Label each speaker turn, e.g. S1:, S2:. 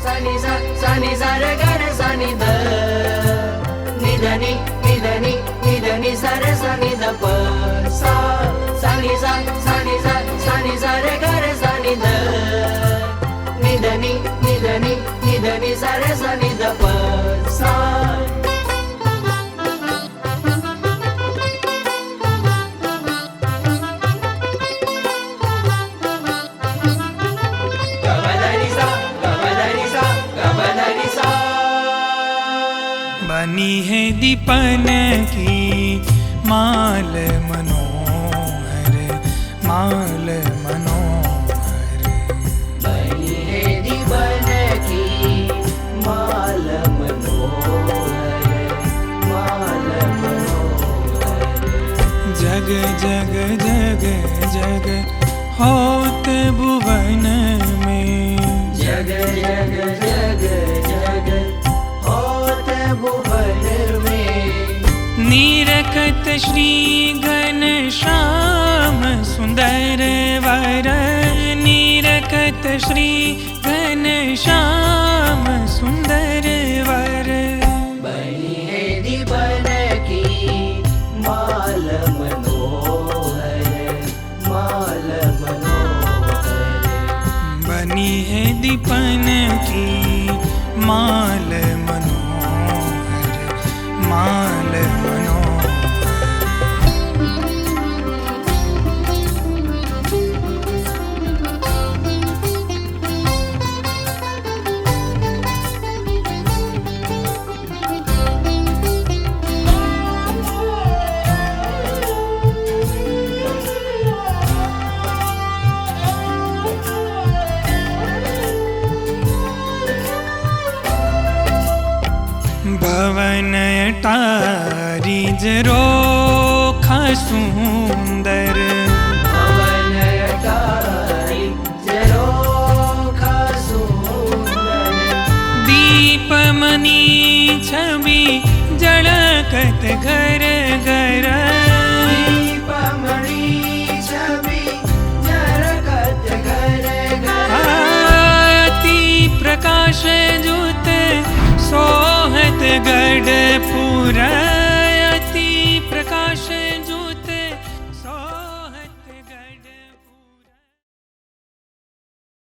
S1: sani sa sani sa re ga re sa ni da ni da ni ni da ni ni da ni sa re sa ni da pa sa sani sa sani sa sani sa re ga re sa ni da ni da ni ni da ni ni da ni sa re sa ni da pa sa.
S2: बनी है दीपन की माल मनोहर, माल मनोहर।
S1: बनी है दीपन की माल मनोहर, माल मनोहर।
S2: जग जग जग जग होत भुवन में,
S1: जग जग जग जग भुवन में।
S2: नीरखत श्री घनश्याम सुंदर वर, नीरखत श्री घनश्याम सुंदर वर।
S1: बनी है दीपन की माल मनोहर, माल मनोहर।
S2: बनी है दीपन की माल मनोहर, माल मनोहर। भवन अटारी जरोखा सुंदर,